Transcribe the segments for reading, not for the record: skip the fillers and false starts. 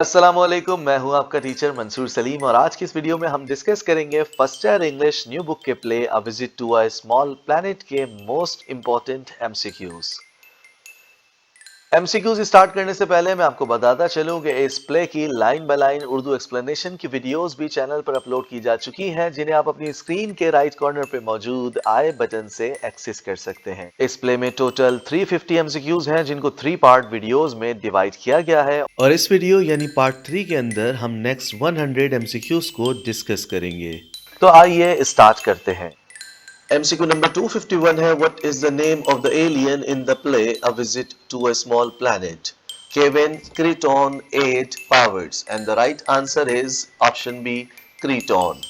अस्सलामुअलैकुम, मैं हूं आपका टीचर मंसूर सलीम और आज की इस वीडियो में हम डिस्कस करेंगे first year English new book के play a visit to a small planet के most important MCQs. MCQs start करने से पहले मैं आपको बताता चलूं कि इस प्ले की line by line Urdu explanation की वीडियोस भी चैनल पर अपलोड की जा चुकी हैं, जिन्हें आप अपनी स्क्रीन के राइट कॉर्नर पे मौजूद आई बटन से एक्सेस कर सकते हैं। इस प्ले में टोटल 350 एमसीक्यूज हैं, जिनको 3 पार्ट वीडियोस में डिवाइड किया गया है और इस वीडियो यानी पार्ट 3 के अंदर हम नेक्स्ट 100 एमसीक्यूज को डिस्कस करेंगे। तो आइए स्टार्ट करते हैं। MCQ number 251 है What is the name of the alien in the play A Visit to a Small Planet? Kevin Kreton 8 powers and the right answer is option B Kreton.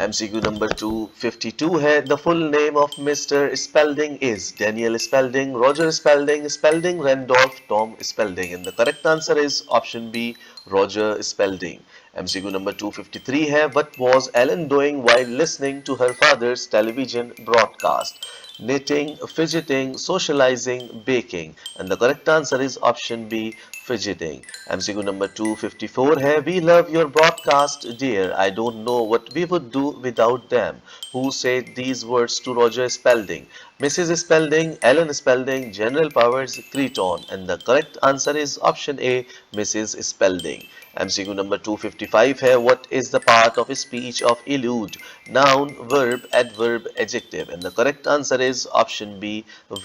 MCQ number 252 है The full name of Mr. Spelding is Daniel Spelding, Roger Spelding, Spelding Randolph, Tom Spelding and the correct answer is option B Roger Spelding. MCQ number 253 है What was Ellen doing while listening to her father's television broadcast? Knitting, fidgeting, socializing, baking. And the correct answer is option B fidgeting. MCQ number 254 है We love your broadcast dear. I don't know what we would do without them. Who said these words to Roger Spelding? Mrs. Spelding, Ellen Spelding, General Powers, Kreton. And the correct answer is option A Mrs. Spelding. MCQ number 255 है What is the part of speech of elude? Noun, verb, adverb, adjective. And the correct answer is option B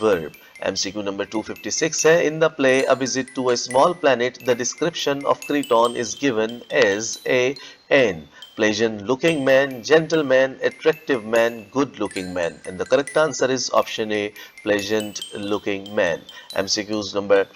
verb. MCQ number 256 है In the play A Visit to a Small Planet, the description of Kreton is given as a N. Pleasant looking man, gentleman, attractive man, good looking man. And the correct answer is option A pleasant looking man. MCQs number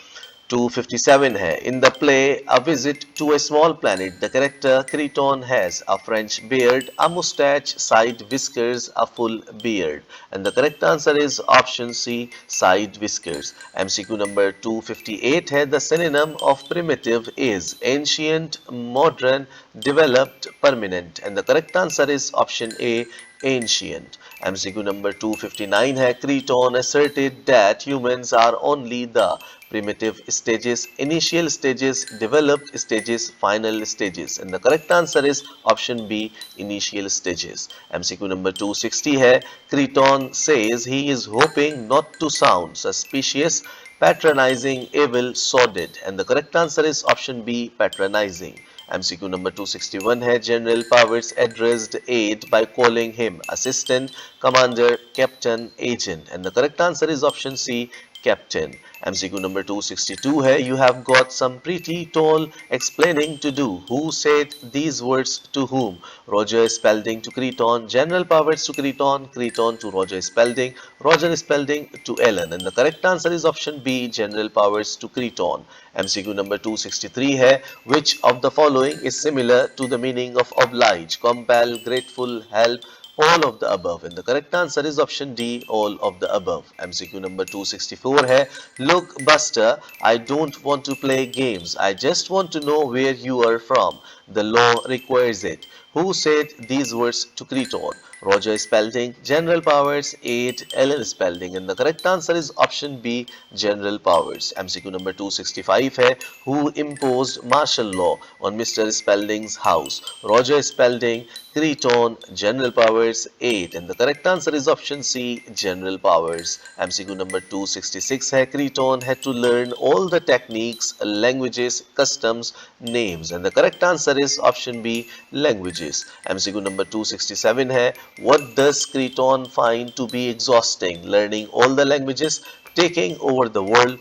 257 है In the play A Visit to a Small Planet, the character Kreton has a French beard, a mustache, side whiskers, a full beard. And the correct answer is option C, side whiskers. MCQ number 258 है The synonym of primitive is ancient, modern, developed, permanent. And the correct answer is option A, ancient. MCQ number 259 है Kreton asserted that humans are only the primitive stages, initial stages, developed stages, final stages. And the correct answer is option B, initial stages. MCQ number 260 है Kreton says he is hoping not to sound suspicious, patronizing, evil, sordid. And the correct answer is option B, patronizing. MCQ number 261 है General Powers addressed aide by calling him assistant, commander, captain, agent. And the correct answer is option C, captain. MCQ number 262 है You have got some pretty tall explaining to do. Who said these words to whom? Roger Spelding to Kreton, General Powers to Kreton, Kreton to Roger Spelding, Roger Spelding to Ellen. And the correct answer is option B, General Powers to Kreton. MCQ number 263 है Which of the following is similar to the meaning of oblige, compel, grateful, help, all of the above? And the correct answer is option D, all of the above. MCQ number 264 है Look Buster, I don't want to play games. I just want to know where you are from. The law requires it. Who said these words to Kreton? Roger Spelding, General Powers, 8, Ellen Spelding. And the correct answer is option B, General Powers. MCQ number 265 है Who imposed martial law on Mr. Spelding's house? Roger Spelding, Kreton, General Powers, 8. And the correct answer is option C, General Powers. MCQ number 266 है Kreton had to learn all the techniques, languages, customs, names. And the correct answer is option B, languages. MCQ number 267 है What does Kreton find to be exhausting? Learning all the languages, taking over the world,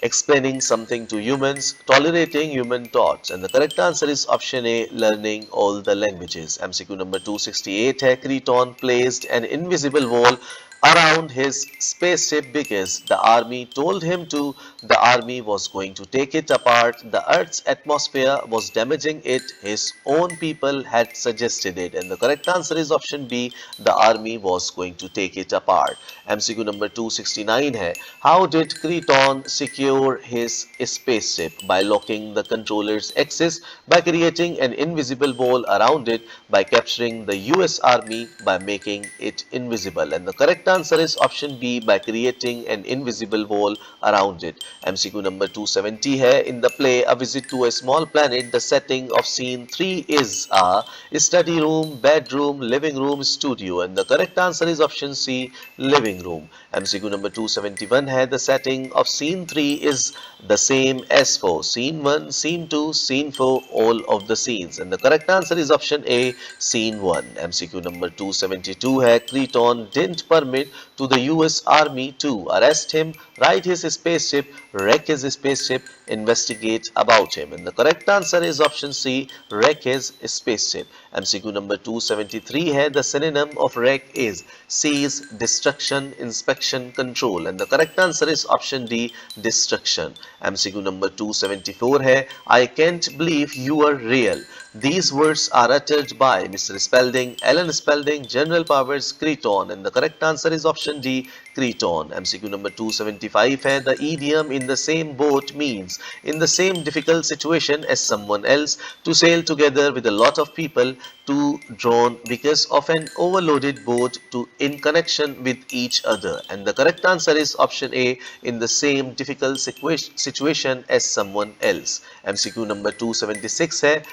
explaining something to humans, tolerating human thoughts. And the correct answer is option A, learning all the languages. MCQ number 268 है Kreton placed an invisible wall around his spaceship because the army told him to. The army was going to take it apart. The Earth's atmosphere was damaging it. His own people had suggested it. And the correct answer is option B. The army was going to take it apart. MCQ number 269 है How did Kreton secure his spaceship? By locking the controller's axis, by creating an invisible wall around it, by capturing the US Army, by making it invisible. And the correct answer is option B, by creating an invisible wall around it. MCQ number 270 है, in the play A Visit to a Small Planet, the setting of scene 3 is a study room, bedroom, living room, studio, and the correct answer is option C, living room. MCQ number 271 है, the setting of scene 3 is the same as for scene 1, scene 2, scene 4, all of the scenes, and the correct answer is option A, scene 1. MCQ number 272 है, Kreton didn't permit to the US Army to arrest him, ride his spaceship, wreck his spaceship, investigate about him, and the correct answer is option C, wreck his spaceship. MCQ number 273 है, the synonym of wreck is seize, destruction, inspection, control, and the correct answer is option D, destruction. MCQ number 274 है, I can't believe you are real. These words are uttered by Mr. Spelding, Alan Spelding, General Powers, Kreton, and the correct answer is option D, Kreton. MCQ number 275 है, the idiom in the same boat means in the same difficult situation as someone else, to sail together with a lot of people, to drown because of an overloaded boat, to in connection with each other, and the correct answer is option A, in the same difficult situation as someone else. MCQ number 276 है,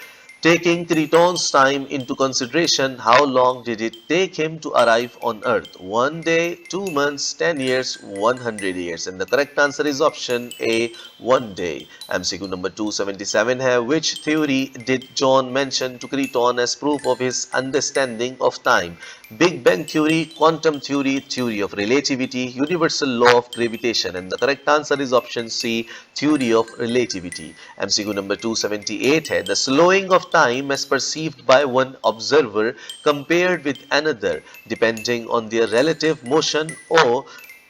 taking Kreton's time into consideration, how long did it take him to arrive on Earth? 1 day, 2 months, 10 years, 100 years. And the correct answer is option A, 1 day. MCQ number 277 है, which theory did John mention to Kreton as proof of his understanding of time? Big Bang theory, quantum theory, theory of relativity, universal law of gravitation, and the correct answer is option C, theory of relativity. MCQ number 278 है, the slowing of time as perceived by one observer compared with another depending on their relative motion or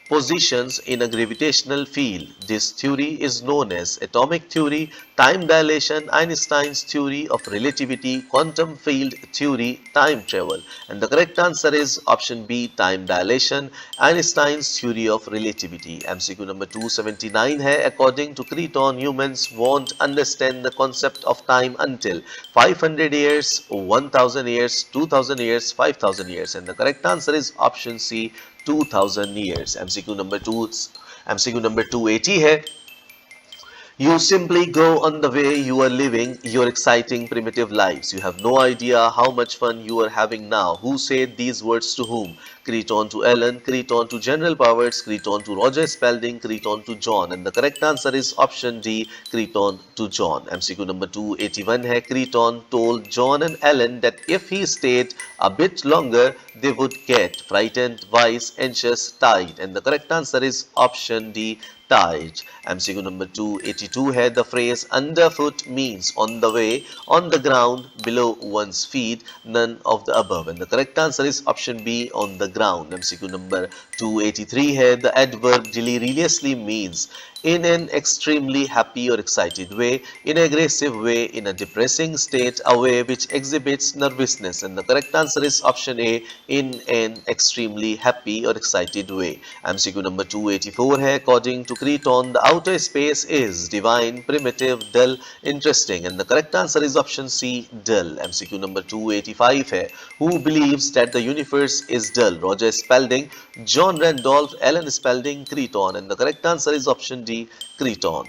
positions in a gravitational field. This theory is known as atomic theory, time dilation, Einstein's theory of relativity, quantum field theory, time travel. And the correct answer is option B, time dilation, Einstein's theory of relativity. MCQ number 279 है, according to Kreton, humans won't understand the concept of time until 500 years, 1000 years, 2000 years, 5000 years. And the correct answer is option C, 2000 years. MCQ number 280 है, you simply go on the way you are living your exciting primitive lives. You have no idea how much fun you are having now. Who said these words to whom? Kreton to Ellen, Kreton to General Powers, Kreton to Roger Spelding, Kreton to John. And the correct answer is option D, Kreton to John. MCQ number 281 है, Kreton told John and Ellen that if he stayed a bit longer, they would get frightened, wise, anxious, tired. And the correct answer is option D, tired. MCQ number 282 है, the phrase underfoot means on the way, on the ground, below one's feet, none of the above. And the correct answer is option B, on the ground. MCQ number 283 है, the adverb deliriously means in an extremely happy or excited way, in an aggressive way, in a depressing state, a way which exhibits nervousness. And the correct answer is option A, in an extremely happy or excited way. MCQ number 284 है, according to Kreton, the outer space is divine, primitive, dull, interesting. And the correct answer is option C, dull. MCQ number 285 है, who believes that the universe is dull? Roger Spelding, John Randolph, Alan Spelding, Kreton. And the correct answer is option D, Kreton.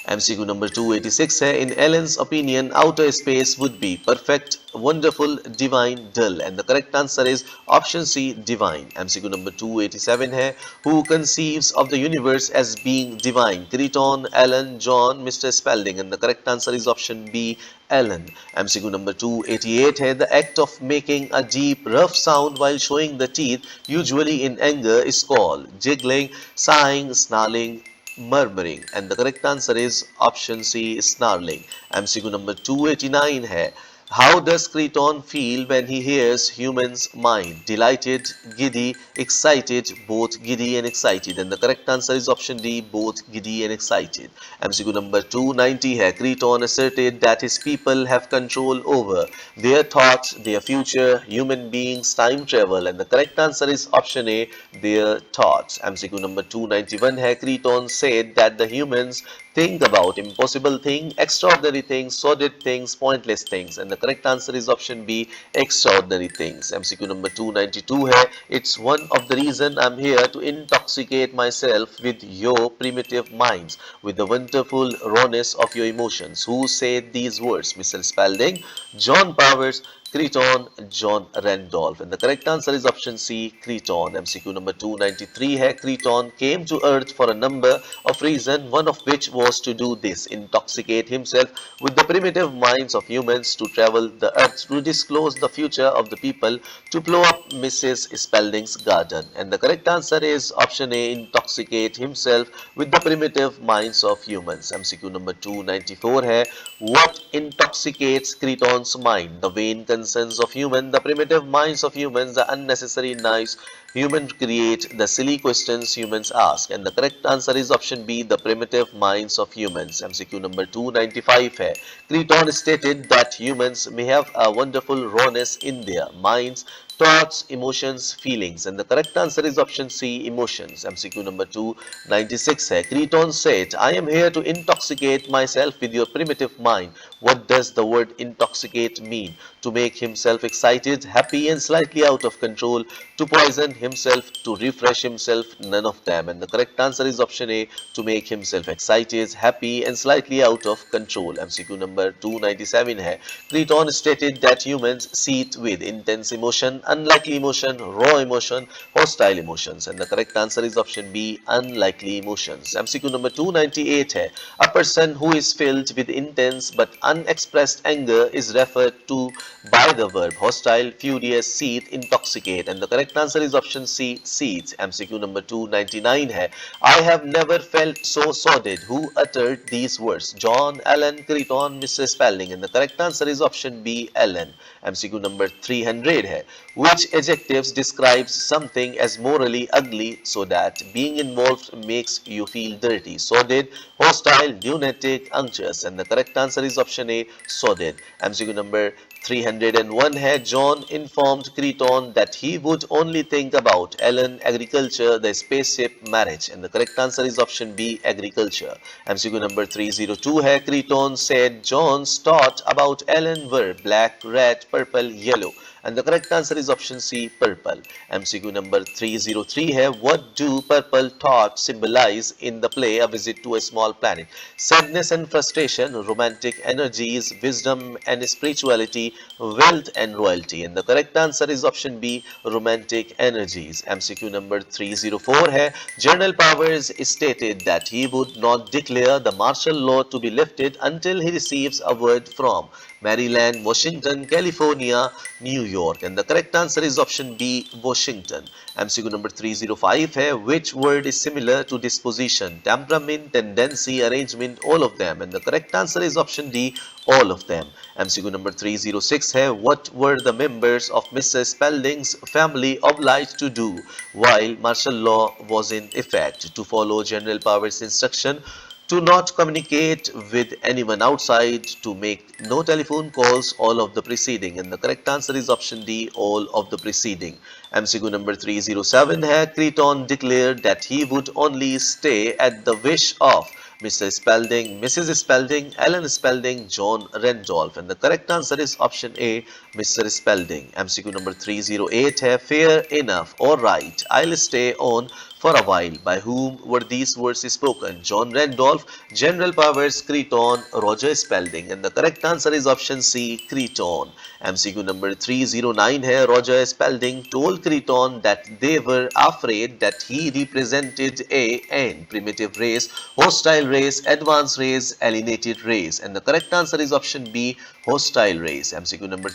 MCQ number 286 है, in Ellen's opinion, outer space would be perfect, wonderful, divine, dull. And the correct answer is option C, divine. MCQ number 287 है, who conceives of the universe as being divine? Kreton, Ellen, John, Mr. Spelding. And the correct answer is option B, Ellen. MCQ number 288 है, the act of making a deep, rough sound while showing the teeth, usually in anger, is called jiggling, sighing, snarling, murmuring. And the correct answer is option C, snarling. MCQ number 289 है, how does Kreton feel when he hears humans' mind? Delighted, giddy, excited, both giddy and excited. And the correct answer is option D, both giddy and excited. MCQ number 290 है, Kreton asserted that his people have control over their thoughts, their future, human beings, time travel. And the correct answer is option A, their thoughts. MCQ number 291 है, Kreton said that the humans think about impossible things, extraordinary things, sordid things, pointless things. And the correct answer is option B, extraordinary things. MCQ number 292 है, it's one of the reason I'm here to intoxicate myself with your primitive minds, with the wonderful rawness of your emotions. Who said these words? Mr. Spelding, John Powers, Kreton, John Randolph. And the correct answer is option C, Kreton. MCQ number 293 है, Kreton came to earth for a number of reasons, one of which was to do this, intoxicate himself with the primitive minds of humans, to travel the earth, to disclose the future of the people, to blow up Mrs. Spelding's garden. And the correct answer is option A, intoxicate himself with the primitive minds of humans. MCQ number 294 है, what intoxicates Kreton's mind? The vain concerns of humans, the primitive minds of humans, the unnecessary knives humans create, the silly questions humans ask. And the correct answer is option B, the primitive minds of humans. MCQ number 295 है, Kreton stated that humans may have a wonderful rawness in their minds, thoughts, emotions, feelings. And the correct answer is option C, emotions. MCQ number 296 है, Kreton said, I am here to intoxicate myself with your primitive mind. What does the word intoxicate mean? To make himself excited, happy and slightly out of control, to poison himself, to refresh himself, none of them. And the correct answer is option A, to make himself excited, happy and slightly out of control. MCQ number 297 है, Kreton stated that humans see it with intense emotion, unlikely emotion, raw emotion, hostile emotions. And the correct answer is option B, unlikely emotions. MCQ number 298 है, a person who is filled with intense but unexpressed anger is referred to by the verb hostile, furious, seethe, intoxicate. And the correct answer is option C, seethe. MCQ number 299 है, I have never felt so sordid. Who uttered these words? John, Allen, Kreton, Mr. Spelding. And the correct answer is option B, Allen. MCQ number 300 है, which adjectives describes something as morally ugly so that being involved makes you feel dirty? Sordid, hostile, lunatic, unctuous. And the correct answer is option A, sordid. MCQ number 301 है, John informed Kreton that he would only think about Ellen, agriculture, the spaceship, marriage. And the correct answer is option B, agriculture. MCQ number 302 है, Kreton said John's thought about Ellen were black, red, purple, yellow. And the correct answer is option C, purple. MCQ number 303 है, what do purple thoughts symbolize in the play A Visit to a Small Planet? Sadness and frustration, romantic energies, wisdom and spirituality, wealth and royalty. And the correct answer is option B, romantic energies. MCQ number 304 है, General Powers stated that he would not declare the martial law to be lifted until he receives a word from Maryland, Washington, California, New York. And the correct answer is option B, Washington. MCQ number 305 है, which word is similar to disposition? Temperament, tendency, arrangement, all of them. And the correct answer is option D, all of them. MCQ number 306 है, what were the members of Mr. Spelding's family obliged to do while martial law was in effect? To follow General Powers' instruction, to not communicate with anyone outside, to make no telephone calls, all of the preceding. And the correct answer is option D, all of the preceding. MCQ number 307 है, Kreton declared that he would only stay at the wish of Mr. Spelding, Mrs. Spelding, Ellen Spelding, John Randolph. And the correct answer is option A, Mr. Spelding. MCQ number 308 है, fair enough, all right, I'll stay on for a while. By whom were these words spoken? John Randolph, General Powers, Kreton, Roger Spelding. And the correct answer is option C, Kreton. MCQ number 309 है, Roger Spelding told Kreton that they were afraid that he represented an primitive race, hostile race, advanced race, alienated race. And the correct answer is option B, hostile race. MCQ number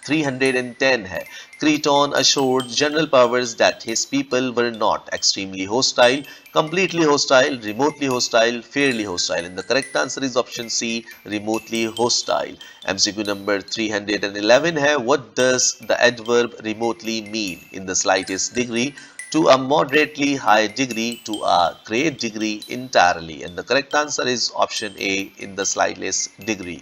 310 है, Kreton assured General Powers that his people were not extremely hostile, completely hostile, remotely hostile, fairly hostile. And the correct answer is option C, remotely hostile. MCQ number 311 है, what does the adverb remotely mean? In the slightest degree, to a moderately high degree, to a great degree, entirely. And the correct answer is option A, in the slightest degree.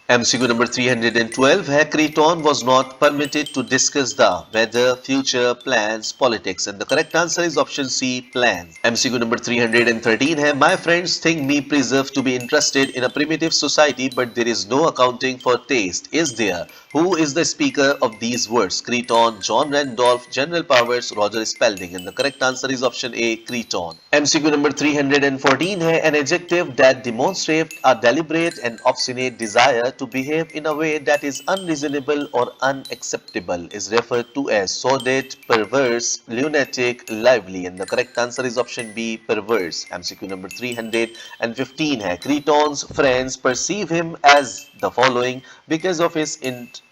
MCQ number 312 है Kreton was not permitted to discuss the weather, future, plans, politics, and the correct answer is option C, plans. MCQ number 313 है My friends think me preserve to be interested in a primitive society, but there is no accounting for taste. Is there? Who is the speaker of these words? Kreton, John Randolph, General Powers, Roger Spelding, and the correct answer is option A, Kreton. MCQ number 314 है An adjective that demonstrates a deliberate and obstinate desire to behave in a way that is unreasonable or unacceptable is referred to as sordid, perverse, lunatic, lively, and the correct answer is option B, perverse. MCQ number 315 है Creton's friends perceive him as the following because of his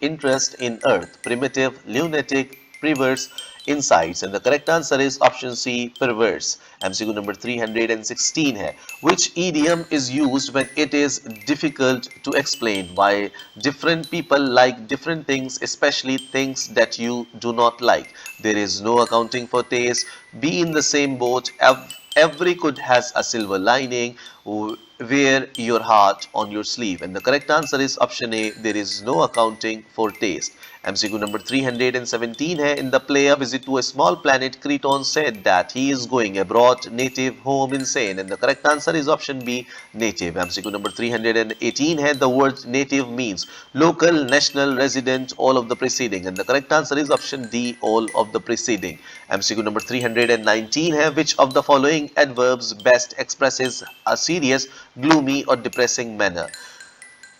interest in earth, primitive, lunatic, perverse, insights, and the correct answer is option C, perverse. MCQ number 316 है which idiom is used when it is difficult to explain why different people like different things, especially things that you do not like? There is no accounting for taste. Be in the same boat. Every could has a silver lining. Wear your heart on your sleeve. And the correct answer is option A. There is no accounting for taste. MCQ number 317 है In the play A Visit to a Small Planet, Kreton said that he is going abroad, native, home, insane. And the correct answer is option B, native. MCQ number 318 है The word native means local, national, resident, all of the preceding. And the correct answer is option D, all of the preceding. MCQ number 319 है Which of the following adverbs best expresses a serious, gloomy, or depressing manner?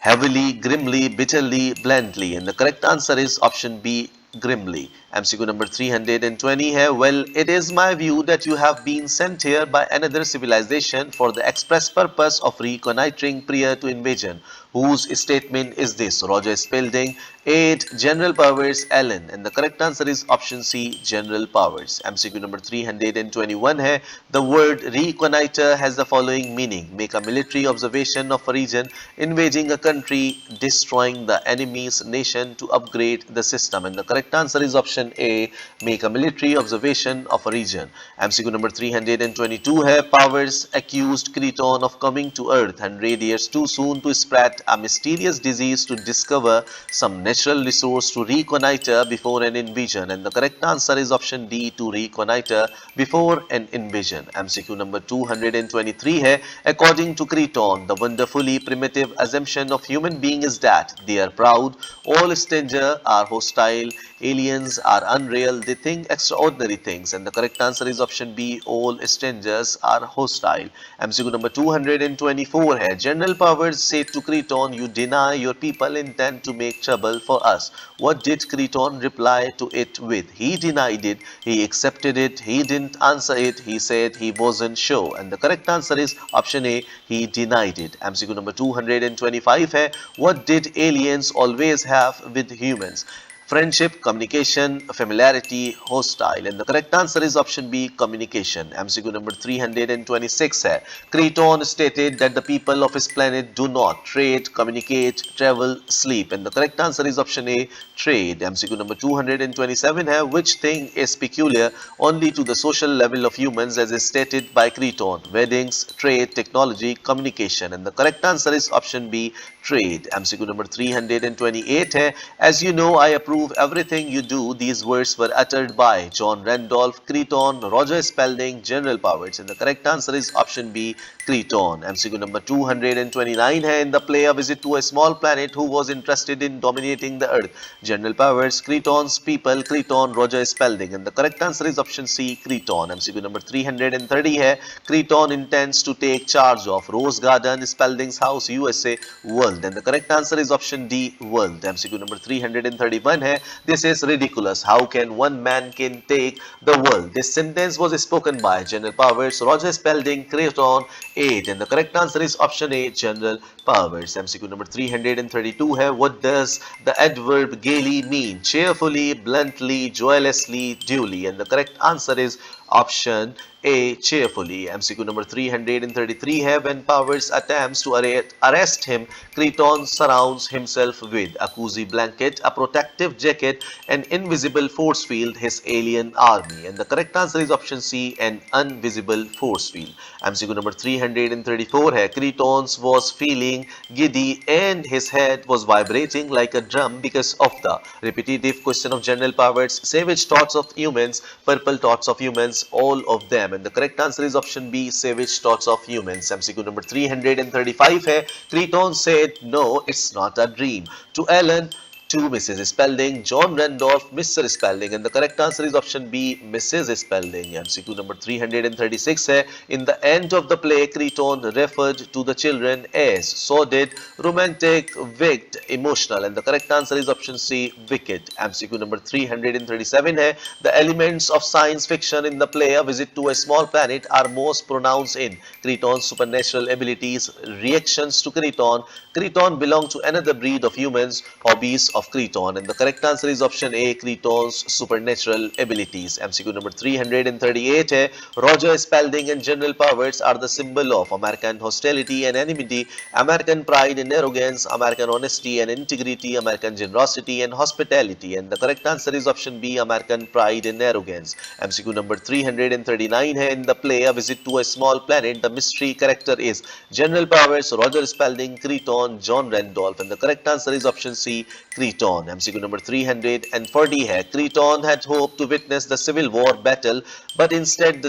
Heavily, grimly, bitterly, blandly. And the correct answer is option B, grimly. MCQ number 320 है Well, it is my view that you have been sent here by another civilization for the express purpose of reconnoitering prior to invasion. Whose statement is this? Roger Spelding, 8. General Powers, Allen. And the correct answer is option C, General Powers. MCQ number 321 है The word reconnoiter has the following meaning. Make a military observation of a region, invading a country, destroying the enemy's nation to upgrade the system. And the correct answer is option A, make a military observation of a region. MCQ number 322 है Powers accused Kreton of coming to Earth 100 years too soon to spread a mysterious disease to discover some natural resource to reconnoiter before an invasion. And the correct answer is option D, to reconnoiter before an invasion. MCQ number 223 है According to Kreton, the wonderfully primitive assumption of human being is that they are proud, all strangers are hostile, aliens are unreal, they think extraordinary things. And the correct answer is option B, all strangers are hostile. MCQ number 224 है General Powers said to Kreton, you deny your people intend to make trouble for us. What did Kreton reply to it with? He denied it, he accepted it, he didn't answer it, he said he wasn't sure. And the correct answer is option A, he denied it. MCQ number 225 है What did aliens always have with humans? Friendship, communication, familiarity, hostile. And the correct answer is option B, communication. MCQ number 326 है Kreton stated that the people of his planet do not trade, communicate, travel, sleep. And the correct answer is option A, trade. MCQ number 227 है Which thing is peculiar only to the social level of humans as is stated by Kreton? Weddings, trade, technology, communication. And the correct answer is option B, trade. MCQ number 328 है As you know, I approve everything you do. These words were uttered by John Randolph, Kreton, Roger Spelding, General Powers. And the correct answer is option B, Kreton. MCQ number 229 है In the play A Visit to a Small Planet, who was interested in dominating the Earth? General Powers, Kreton's people, Kreton, Roger Spelding. And the correct answer is option C, Kreton. MCQ number 330 है Kreton intends to take charge of Rose Garden, Spelding's house, USA, world. And the correct answer is option D, world. MCQ number 331 है This is ridiculous. How can one man can take the world? This sentence was spoken by General Powers, Roger Spelding, Kreton, 8. And the correct answer is option A, General Powers. MCQ number 332 है What does the adverb gaily mean? Cheerfully, bluntly, joyously, duly. And the correct answer is Option A, cheerfully. MCQ number 333 है, when Powers attempts to arrest him, Kreton surrounds himself with a cozy blanket, a protective jacket, an invisible force field, his alien army. And the correct answer is option C, an invisible force field. MCQ number 334 है, Kreton was feeling giddy and his head was vibrating like a drum because of the repetitive question of general Powers, savage thoughts of humans, purple thoughts of humans, all of them. And the correct answer is option B, savage thoughts of humans. MCQ number 335 है, Kreton said, no, it's not a dream. To Ellen, to Mrs. Spelding, John Randolph, Mr. Spelding, and the correct answer is option B, Mrs. Spelding. MCQ number 336 है, in the end of the play, Kreton referred to the children as sordid, romantic, wicked, emotional, and the correct answer is option C, wicked. MCQ number 337 है, the elements of science fiction in the play A Visit to a Small Planet are most pronounced in Kreton's supernatural abilities, reactions to Kreton, Kreton belong to another breed of humans, hobbies of Kreton, and the correct answer is option A, Kreton's supernatural abilities. MCQ number 338 है, Roger Spalding and General Powers are the symbol of American hostility and enmity, American pride and arrogance, American honesty and integrity, American generosity and hospitality, and the correct answer is option B, American pride and arrogance. MCQ number 339 है, in the play A Visit to a Small Planet, the mystery character is General Powers, Roger Spalding, Kreton, John Randolph, and the correct answer is option C, Kreton. MCQ number 340 है, Kreton had hoped to witness the Civil War battle, but instead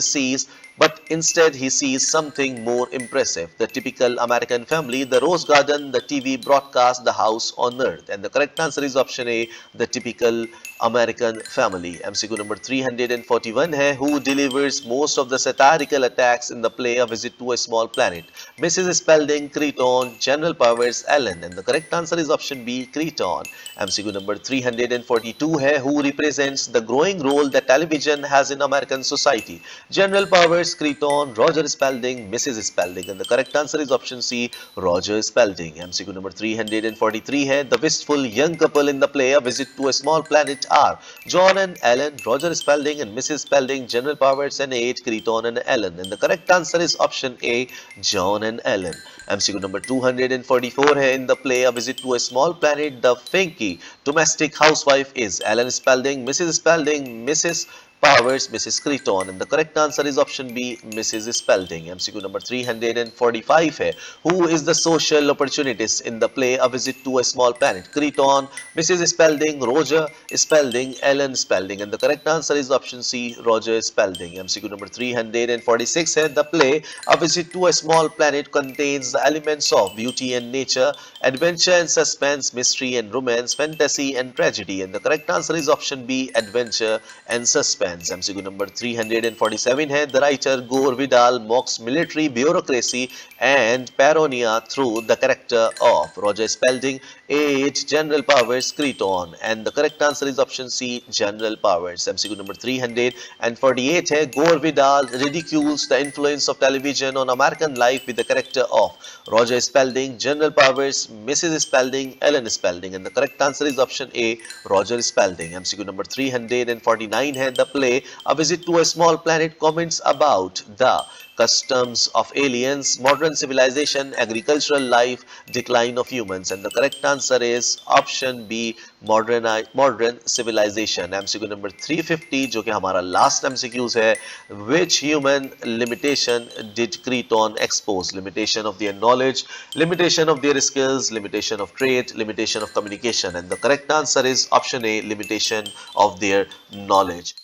he sees something more impressive. The typical American family, the Rose Garden, the TV broadcast, the house on earth. And the correct answer is option A, the typical American family. MCQ number 341 है, who delivers most of the satirical attacks in the play A Visit to a Small Planet? Mrs. Spelding, Kreton, General Powers, Ellen. And the correct answer is option B, Kreton. MCQ number 342 है, who represents the growing role that television has in American society? General Powers, Kreton, Roger Spalding, Mrs. Spalding, and the correct answer is option C, Roger Spalding. MCQ number 343 है, the wistful young couple in the play A Visit to a Small Planet are John and Ellen, Roger Spalding and Mrs. Spalding, General Powers and 8, Kreton and Ellen, and the correct answer is option A, John and Ellen. MCQ number 244 है, in the play A Visit to a Small Planet, the Finky domestic housewife is Ellen Spalding, Mrs. Spalding, Mrs. Powers, Mrs. Kreton, and the correct answer is option B, Mrs. Spelding. MCQ number 345 है, who is the social opportunist in the play A Visit to a Small Planet? Kreton, Mrs. Spelding, Roger Spelding, Ellen Spelding, and the correct answer is option C, Roger Spelding. MCQ number 346 है, the play A Visit to a Small Planet contains the elements of beauty and nature, adventure and suspense, mystery and romance, fantasy and tragedy, and the correct answer is option B, adventure and suspense. MCQ number 347 है, the writer Gore Vidal mocks military bureaucracy and paranoia through the character of Roger Spelding, 8, General Powers, Kreton, and the correct answer is option C, General Powers. MCQ number 348 है, Gore Vidal ridicules the influence of television on American life with the character of Roger Spelding, General Powers, Mrs. Spelding, Ellen Spelding, and the correct answer is option A, Roger Spelding. MCQ number 349 है, the play A Visit to a Small Planet comments about the customs of aliens, modern civilization, agricultural life, decline of humans, and the correct answer is option B, modern civilization. MCQ number 350 जो कि हमारा last MCQs है, which human limitation did Kreton expose? Limitation of their knowledge, limitation of their skills, limitation of trade, limitation of communication, and the correct answer is option A, limitation of their knowledge.